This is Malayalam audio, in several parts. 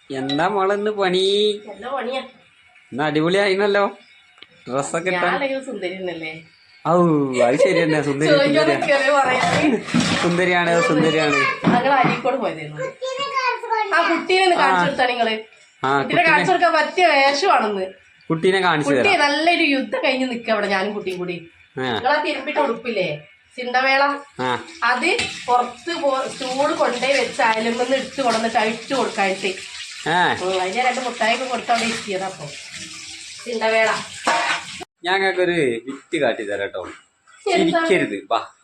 എന്താ മോളെന്ന് പണി? ഇന്ന് അടിപൊളിയായിന്നല്ലോ ഡ്രസ്സൊക്കെ സുന്ദരിന്നല്ലേ? ഔ അത് ശരിയെന്നെ. സുന്ദരിയാണ് സുന്ദരിയാണ്. അരീക്കോട് പോയതായിരുന്നു. ആ കുട്ടീനെ കാണിച്ചു കൊടുത്താ നിങ്ങള്. കുട്ടീനെ കാണിച്ചു കൊടുക്കാൻ പറ്റിയ വേഷമാണെന്ന്. കുട്ടീനെ കാണിച്ചു കുട്ടി നല്ലൊരു യുദ്ധം കഴിഞ്ഞ് നിക്ക അവിടെ ഞാനും കുട്ടിയും കൂടി. നിങ്ങളാ തിരുമ്പിട്ട് ഉടുപ്പില്ലേ ചിന്തവേള, അത് പുറത്ത് സ്റ്റൂള് കൊണ്ടേ വെച്ച് അയലുമെന്ന് എടുത്ത് കൊണ്ടുവന്നിട്ട് അഴിച്ചു കൊടുക്കായിട്ട് അതിന് 2 മുട്ടായൊക്കെ കൊടുത്ത് അവിടെ എത്തിയത്. അപ്പൊ ചിന്തവേള ഞങ്ങൾക്കൊരു വിറ്റ് കാട്ടി തരാട്ടോ. ചിരിക്കരുത്.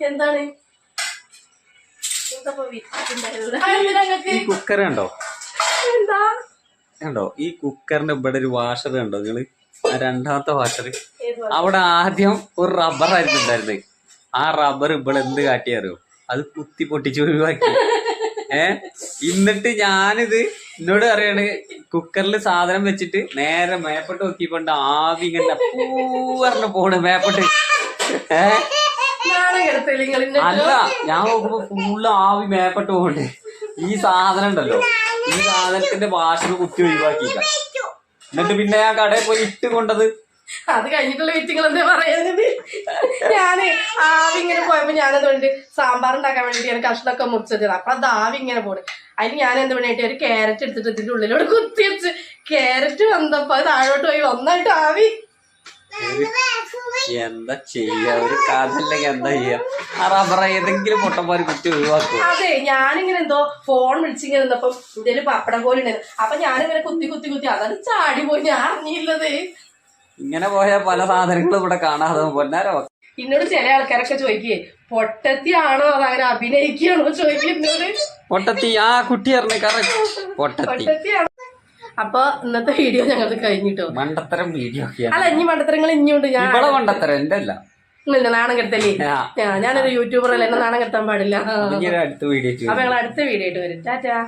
എന്താണ് ഈ കുക്കർ കണ്ടോ? കണ്ടോ ഈ കുക്കറിന്റെ ഇവിടെ ഒരു വാഷർ കണ്ടോ നിങ്ങള്? ആ 2ാമത്തെ വാഷർ അവിടെ ആദ്യം ഒരു റബ്ബറായിരുന്നു ഉണ്ടായിരുന്നത്. ആ റബ്ബർ ഇവിടെ എന്ത് കാട്ടിയറിയോ? അത് കുത്തി പൊട്ടിച്ച് ഒഴിവാക്കി. എന്നിട്ട് ഞാനിത് എന്നോട് പറയാണ് കുക്കറിൽ സാധനം വെച്ചിട്ട് നേരെ മേപ്പെട്ട് നോക്കിക്കൊണ്ട് ആവി ഇങ്ങനെ പൂർണ്ണ പോണ് മേപ്പെട്ട്. അല്ല ഞാൻ നോക്കുമ്പോ ഫുള്ള് ആവി മേപ്പെട്ട് പോണ്ട്. ഈ സാധനം ഉണ്ടല്ലോ, ഈ സാധനത്തിന്റെ വാഷർ കുത്തി ഒഴിവാക്കിക്ക. എന്നിട്ട് പിന്നെ ഞാൻ കടയിൽ പോയി ഇട്ട് കൊണ്ടത്. അത് കഴിഞ്ഞിട്ടുള്ള വിറ്റുകൾ എന്താ പറയുന്നത്? ഞാന് ആവി ഇങ്ങനെ പോയപ്പോ ഞാനതുകൊണ്ട് സാമ്പാർ ഉണ്ടാക്കാൻ വേണ്ടിട്ട് ഞാൻ കഷ്ണമൊക്കെ മുറിച്ചത്. അപ്പൊ അത് ആവി ഇങ്ങനെ പോണ്. അതിന് ഞാൻ എന്ത് വേണ്ടിയിട്ട് ഒരു ക്യാരറ്റ് എടുത്തിട്ട് ഇതിന്റെ ഉള്ളിലോട് കുത്തി വെച്ച് ക്യാരറ്റ് വന്നപ്പോ അത് താഴോട്ട് പോയി ഒന്നായിട്ട് ആവി. എന്താ ചെയ്യാ? ഒരു കാതല്ലെങ്കിൽ എന്താ ചെയ്യാ? ആ റബ്ബറ ഏതെങ്കിലും പൊട്ടന്മാര് കുത്തി ഒഴിവാക്കും. അതെ, ഞാനിങ്ങനെ എന്തോ ഫോൺ വിളിച്ചിങ്ങനെ നിന്നപ്പോ ഇതില് പപ്പടം പോലെ ഉണ്ടായിരുന്നു. അപ്പൊ ഞാനിങ്ങനെ കുത്തി കുത്തി കുത്തി അതാണ് ചാടി പോയി. ഞാൻ അറിഞ്ഞില്ലത്. ഇങ്ങനെ പോയാ പല സാധനങ്ങളും ഇവിടെ കാണാതെ പൊന്നാരോ. എന്നോട് ചില ആൾക്കാരൊക്കെ ചോദിക്കേ പൊട്ടത്തി ആണോ അതങ്ങനെ അഭിനയിക്കുകയാണോ ചോദിക്കുന്നോട്. പൊട്ടത്തി ആ കുട്ടി പൊട്ടത്തിയാണോ? അപ്പൊ ഇന്നത്തെ വീഡിയോ ഞങ്ങൾക്ക് കഴിഞ്ഞിട്ടോ. മണ്ടത്തരം വീഡിയോ അല്ല, ഇനി മണ്ടത്തരങ്ങൾ ഇനിയുണ്ട്. ഞാൻ മണ്ടത്തരം എന്റെ അല്ല. ഇല്ല, നാണം കെടുത്തല്ലേ? ഞാനൊരു യൂട്യൂബർ അല്ല, എന്നെ നാണം കെടുത്താൻ പാടില്ല. അടുത്ത വീഡിയോ അപ്പൊ ഞങ്ങൾ അടുത്ത വീഡിയോ ആയിട്ട് വരും. ടാറ്റാ.